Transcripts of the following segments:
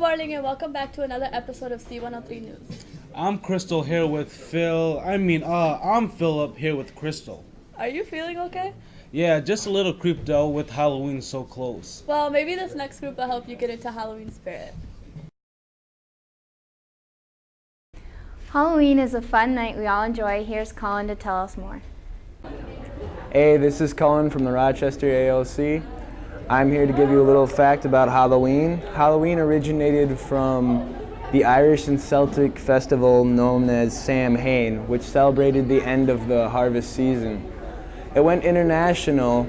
Good morning and welcome back to another episode of C103 News. I'm Crystal here with Phil. I'm Philip here with Crystal. Are you feeling okay? Yeah, just a little creeped out with Halloween so close. Well, maybe this next group will help you get into Halloween spirit. Halloween is a fun night we all enjoy. Here's Colin to tell us more. Hey, this is Colin from the Rochester ALC. I'm here to give you a little fact about Halloween. Halloween originated from the Irish and Celtic festival known as Samhain, which celebrated the end of the harvest season. It went international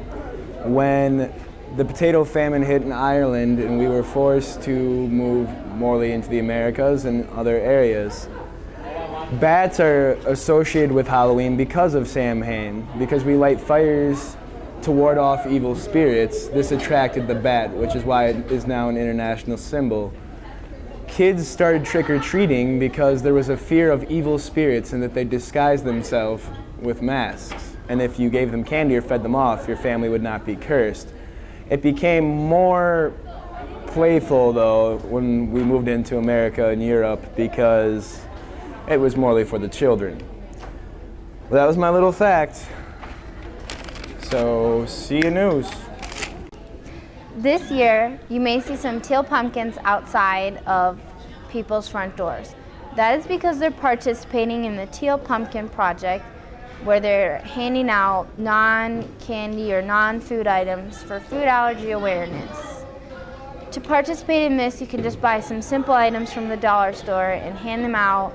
when the potato famine hit in Ireland and we were forced to move more into the Americas and other areas. Bats are associated with Halloween because of Samhain, because we light fires to ward off evil spirits. This attracted the bat, which is why it is now an international symbol. Kids started trick-or-treating because there was a fear of evil spirits and that they disguised themselves with masks. And if you gave them candy or fed them off, your family would not be cursed. It became more playful, though, when we moved into America and Europe because it was morely for the children. Well, that was my little fact. So, see you news. This year, you may see some teal pumpkins outside of people's front doors. That is because they're participating in the Teal Pumpkin Project, where they're handing out non-candy or non-food items for food allergy awareness. To participate in this, you can just buy some simple items from the dollar store and hand them out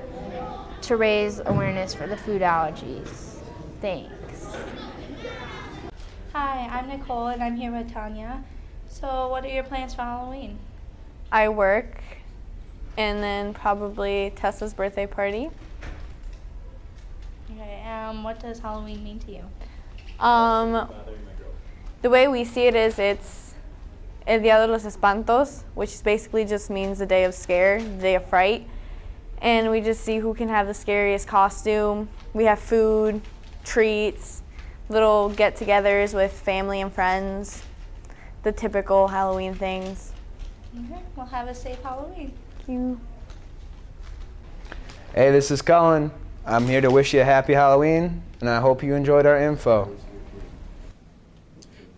to raise awareness for the food allergies. Thanks. Hi, I'm Nicole and I'm here with Tanya. So what are your plans for Halloween? I work and then probably Tessa's birthday party. Okay, what does Halloween mean to you? The way we see it is it's El Día de los Espantos, which basically just means the day of scare, the day of fright. And we just see who can have the scariest costume. We have food, treats, little get-togethers with family and friends, the typical Halloween things. Okay, well have a safe Halloween. Thank you. Hey, this is Colin. I'm here to wish you a happy Halloween, and I hope you enjoyed our info.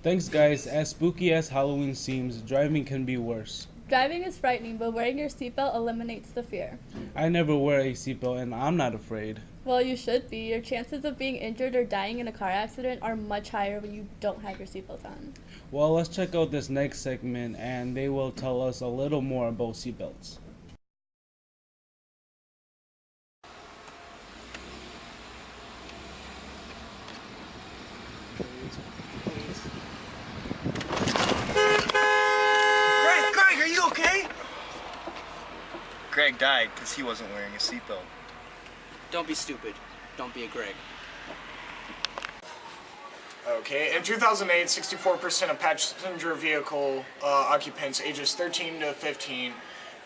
Thanks guys, as spooky as Halloween seems, driving can be worse. Driving is frightening, but wearing your seatbelt eliminates the fear. I never wear a seatbelt and I'm not afraid. Well, you should be. Your chances of being injured or dying in a car accident are much higher when you don't have your seatbelt on. Well, let's check out this next segment and they will tell us a little more about seatbelts. Greg, are you okay? Greg died because he wasn't wearing a seatbelt. Don't be stupid. Don't be a Greg. Okay, in 2008, 64% of passenger vehicle occupants ages 13 to 15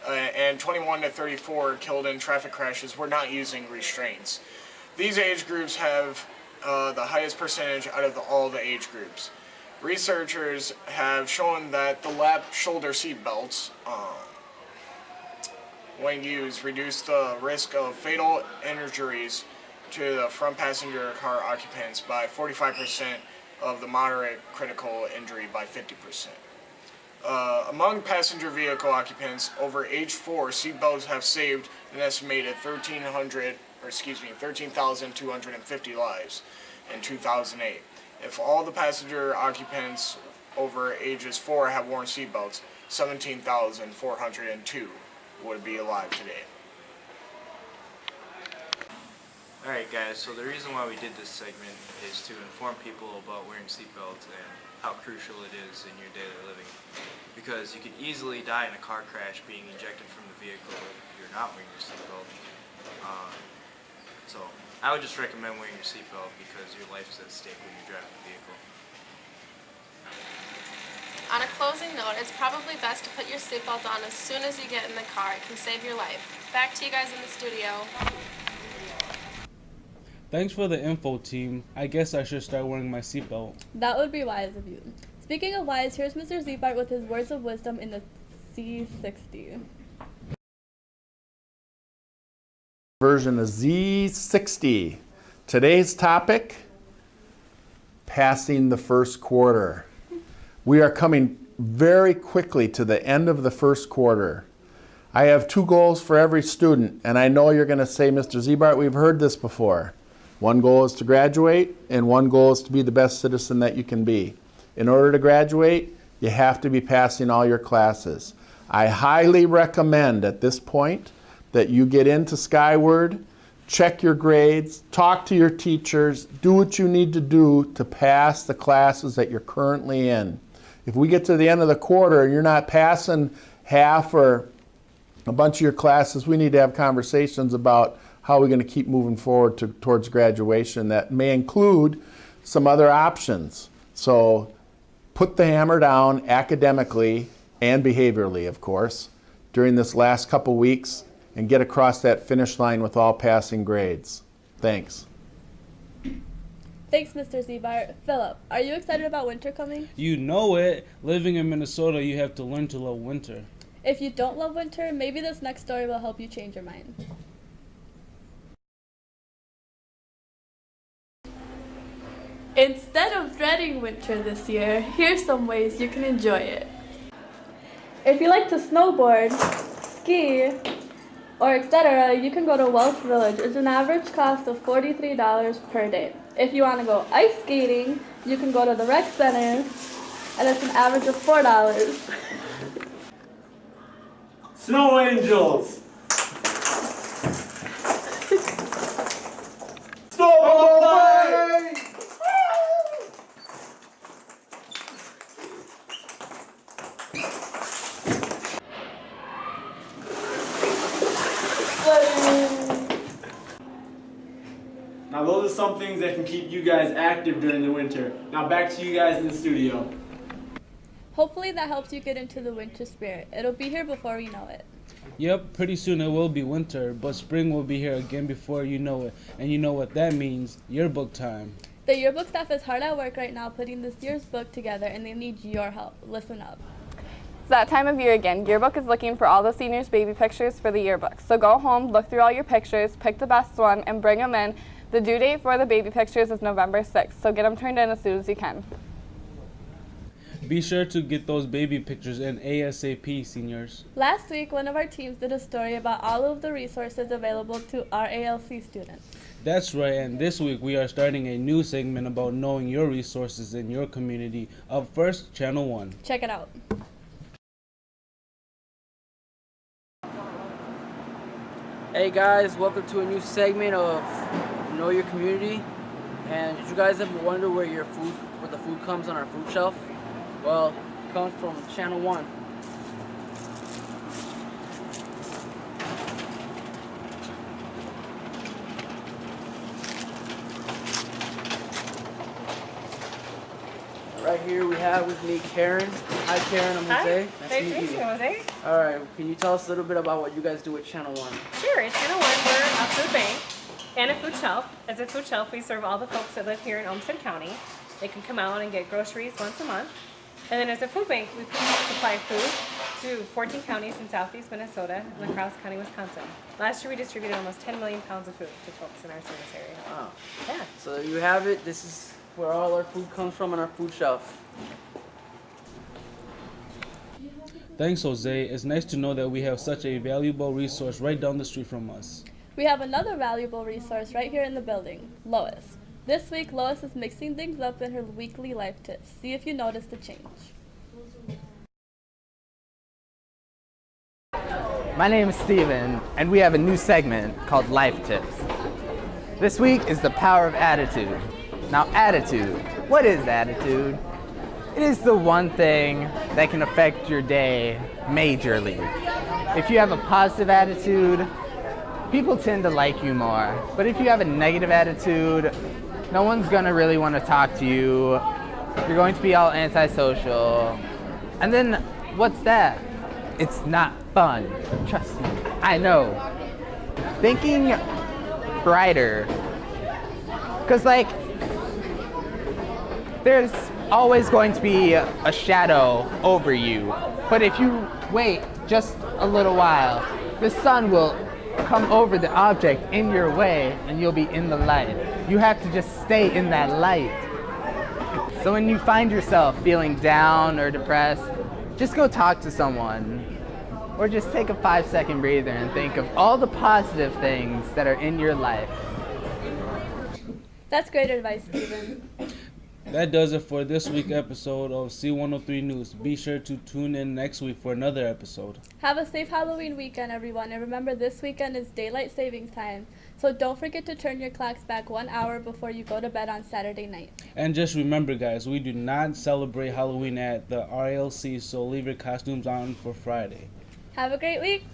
and 21 to 34 killed in traffic crashes were not using restraints. These age groups have the highest percentage out of all the age groups. Researchers have shown that the lap shoulder seat belts, when used, reduce the risk of fatal injuries to the front passenger car occupants by 45%, of the moderate critical injury by 50%. Among passenger vehicle occupants over age 4, seatbelts have saved an estimated 13,250 lives in 2008. If all the passenger occupants over ages 4 have worn seatbelts, 17,402 would be alive today. Alright guys, so the reason why we did this segment is to inform people about wearing seatbelts and how crucial it is in your daily living. Because you could easily die in a car crash being ejected from the vehicle if you're not wearing your seatbelt. So I would just recommend wearing your seatbelt because your life is at stake when you're driving the vehicle. On a closing note, it's probably best to put your seatbelt on as soon as you get in the car. It can save your life. Back to you guys in the studio. Thanks for the info, team. I guess I should start wearing my seatbelt. That would be wise of you. Speaking of wise, here's Mr. Ziebart with his words of wisdom in the C60. Version of Z60. Today's topic, passing the first quarter. We are coming very quickly to the end of the first quarter. I have 2 goals for every student, and I know you're going to say, Mr. Zebart, we've heard this before. 1 goal is to graduate, and 1 goal is to be the best citizen that you can be. In order to graduate, you have to be passing all your classes. I highly recommend at this point that you get into Skyward, check your grades, talk to your teachers, do what you need to do to pass the classes that you're currently in. If we get to the end of the quarter and you're not passing half or a bunch of your classes, we need to have conversations about how we're going to keep moving forward towards graduation. That may include some other options. So put the hammer down academically and behaviorally, of course, during this last couple weeks and get across that finish line with all passing grades. Thanks. Thanks, Mr. Zebart. Philip, are you excited about winter coming? You know it. Living in Minnesota, you have to learn to love winter. If you don't love winter, maybe this next story will help you change your mind. Instead of dreading winter this year, here's some ways you can enjoy it. If you like to snowboard, ski, or etc., you can go to Welsh Village. It's an average cost of $43 per day. If you want to go ice skating, you can go to the rec center, and it's an average of $4. Snow Angels! Snowball fight! Now those are some things that can keep you guys active during the winter. Now back to you guys in the studio. Hopefully that helps you get into the winter spirit. It'll be here before we know it. Yep, pretty soon it will be winter, but spring will be here again before you know it. And you know what that means, yearbook time. The yearbook staff is hard at work right now putting this year's book together, and they need your help. Listen up. It's that time of year again. Yearbook is looking for all the seniors' baby pictures for the yearbook. So go home, look through all your pictures, pick the best one, and bring them in. The due date for the baby pictures is November 6th, so get them turned in as soon as you can. Be sure to get those baby pictures in ASAP, seniors. Last week, one of our teams did a story about all of the resources available to our ALC students. That's right, and this week we are starting a new segment about knowing your resources in your community. Up first, Channel 1. Check it out. Hey guys, welcome to a new segment of Know Your Community. And did you guys ever wonder where the food comes on our food shelf? Well, it comes from Channel 1. Right here we have with me Karen. Hi Karen, I'm Jose. Nice to meet you, Jose. Alright, can you tell us a little bit about what you guys do at Channel 1? Sure, at Channel 1 we're a food bank and a food shelf. As a food shelf, we serve all the folks that live here in Olmsted County. They can come out and get groceries once a month. And then as a food bank, we supply food to 14 counties in southeast Minnesota and La Crosse County, Wisconsin. Last year we distributed almost 10 million pounds of food to folks in our service area. Wow. Yeah. So there you have it. This is where all our food comes from on our food shelf. Thanks, Jose. It's nice to know that we have such a valuable resource right down the street from us. We have another valuable resource right here in the building, Lois. This week, Lois is mixing things up in her weekly life tips. See if you notice the change. My name is Steven, and we have a new segment called Life Tips. This week is the power of attitude. Now, attitude. What is attitude? It is the one thing that can affect your day majorly. If you have a positive attitude, people tend to like you more. But if you have a negative attitude, no one's gonna really want to talk to you. You're going to be all antisocial. And then, what's that? It's not fun. Trust me, I know. Thinking brighter. Because, like, there's always going to be a shadow over you. But if you wait just a little while, the sun will come over the object in your way and you'll be in the light. You have to just stay in that light. So when you find yourself feeling down or depressed, just go talk to someone. Or just take a 5-second breather and think of all the positive things that are in your life. That's great advice, Stephen. That does it for this week's episode of C103 News. Be sure to tune in next week for another episode. Have a safe Halloween weekend, everyone. And remember, this weekend is daylight savings time. So don't forget to turn your clocks back 1 hour before you go to bed on Saturday night. And just remember, guys, we do not celebrate Halloween at the RALC, so leave your costumes on for Friday. Have a great week.